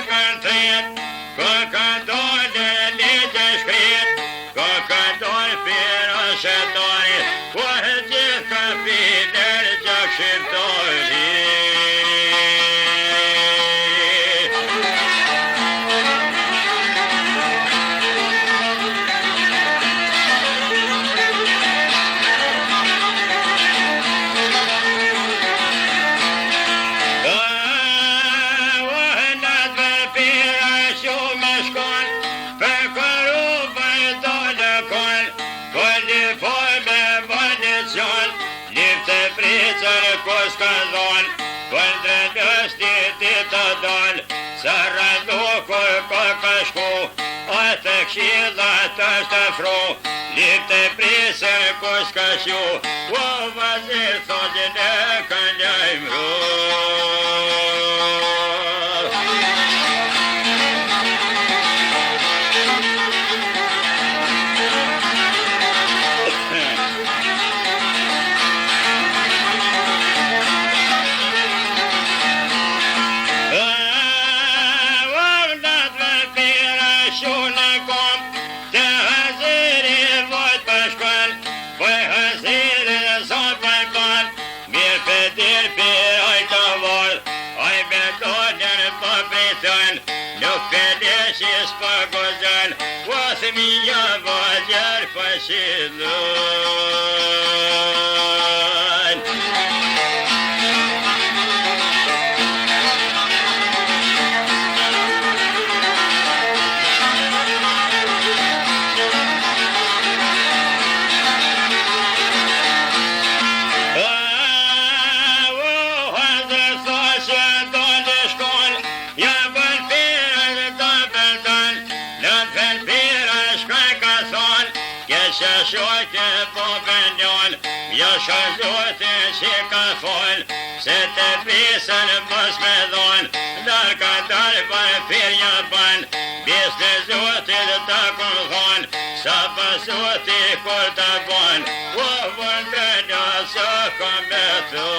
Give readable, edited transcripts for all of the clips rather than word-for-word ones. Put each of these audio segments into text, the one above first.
këntret, këndon e ligjë shkret, këndon pira shetari, ku gjithë kapiter gjak shqiptari. Koska dhon, pëndre dështi të dol, së rëndukur ka shku, atë kshila të shtëfru, lip të prisër koska shu, o vazir thotin e këndajmru. Nuk e deshis për gozën, o thëmija vajër për shidhën. Shojke po vendon, jo shojte që ka fol, se të prisën mos me dhon, dar ka dar për pirja ban, bis në zotit të këndhon, sa për zotit kur të bon, o vëndë në së këmbetur.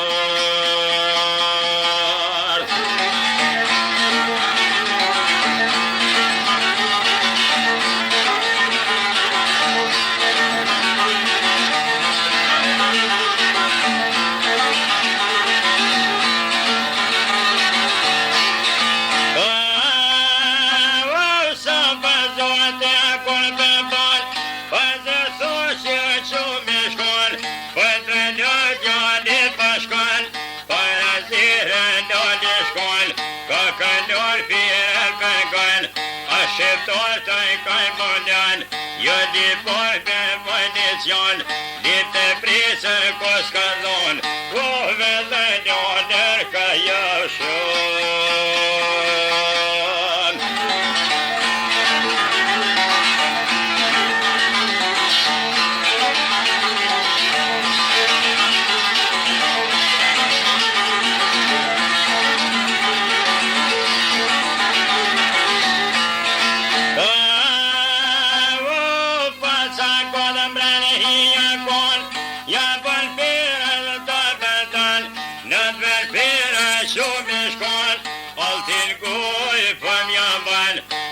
Shqiptar të i kaj mondan, jo di boj me vajnicion, di të prisër koska dhon, o vëllë njënër ka jashon.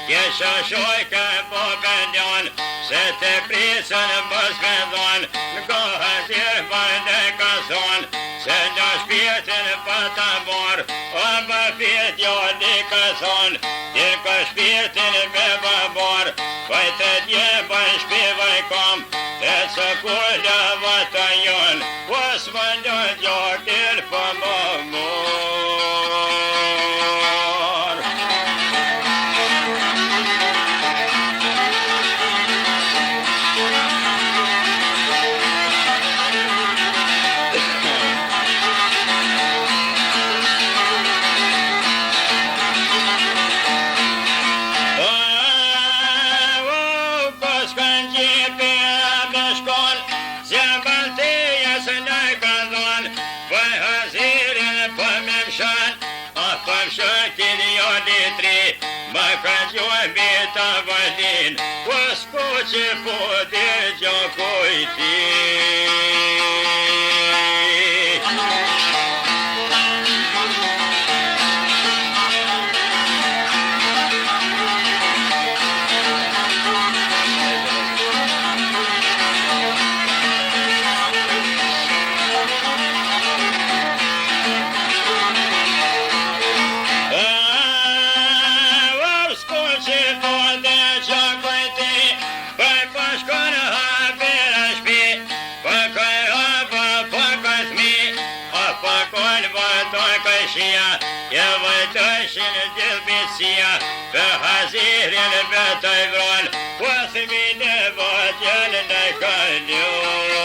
Kjesha shojke po vendon, se të prisën mos me dhon, në kohë tjerë për në ka thon, se në shpjetin për të mor, o më pjet jo një ka thon, tjerë ka shpjetin me më mor, për të dje për shpivaj kom, të së kullë vëtë jon, o s'më në gjordin për më mor. Më ka gjoj bita vëllin, o s'ko që po dhe gjokoj ti. shia, e vajtëshin gjithbitësia, për hazirin për të i vronë, po thëmin e vajtjën në kalion.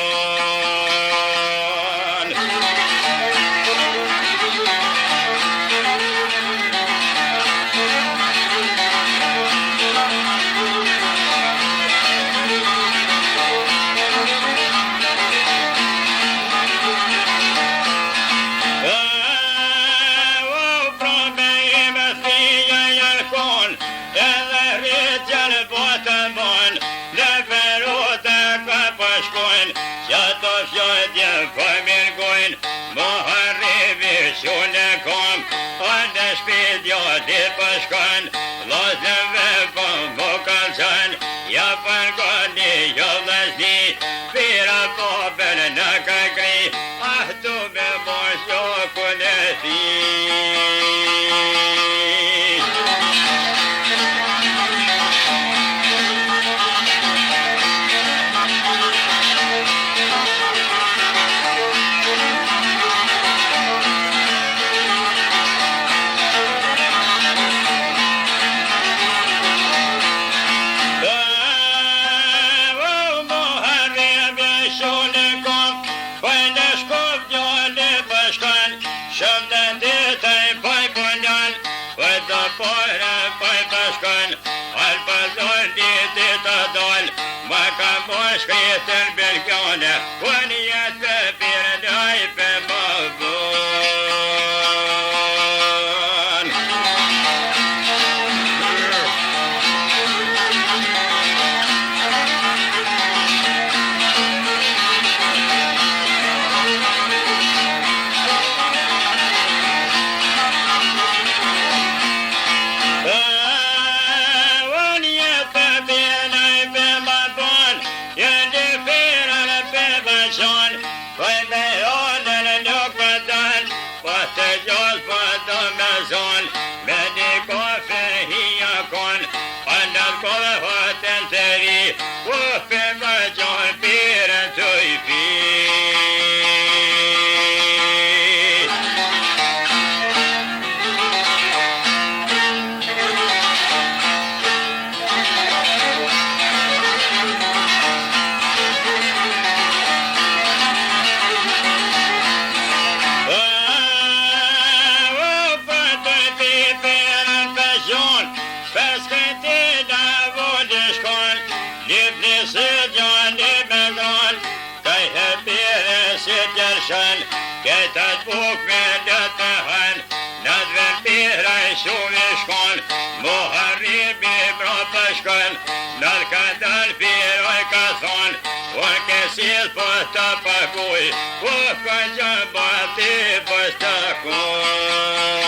Shpidjoti pashkan, lozëve po më kalçan, ja përgoni jo vlasni, pira popën në kakri, ah tu me mos jokun e ti. Shkretën bërgjone, unë jetë për daj për më vën. Unë jetë për daj për më vën, Këtë të buk me dëtë hën, në dëve pira i shumë i shkon, mu harribi bro për shkon, në të ka dalë piroj ka thonë, unë kësil për të paguj, u ka gjëba ti për të kom.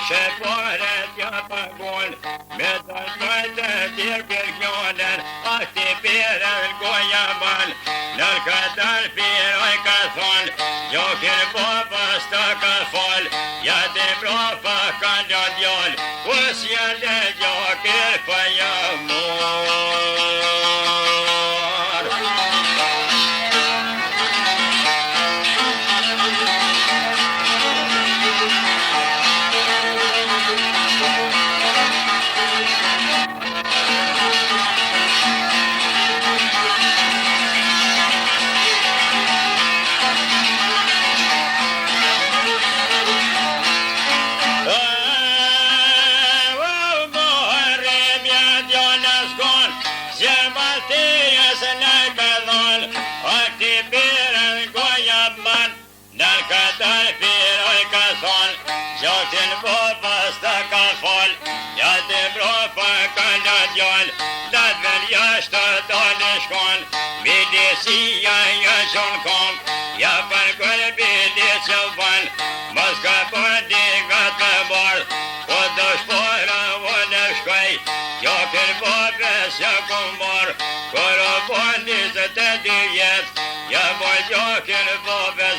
Shëporet ja pagun, me të shmajtë tjër kërkjonen, akti pirën goja ban, nër ka dalë piroj ka thonë, gjokin popës të ka fol, ja të propa ka në djoll, usja le gjokir për jamur. Gjotin popës të ka fol, ja të bro për ka në Besia jag som kom, jag var kvar billigt som vann. Man ska bara digga med barn, och då spåra och det skoj. Jag kan vara bäst, jag kom var, för att få en lite till det. Jag kan vara bäst.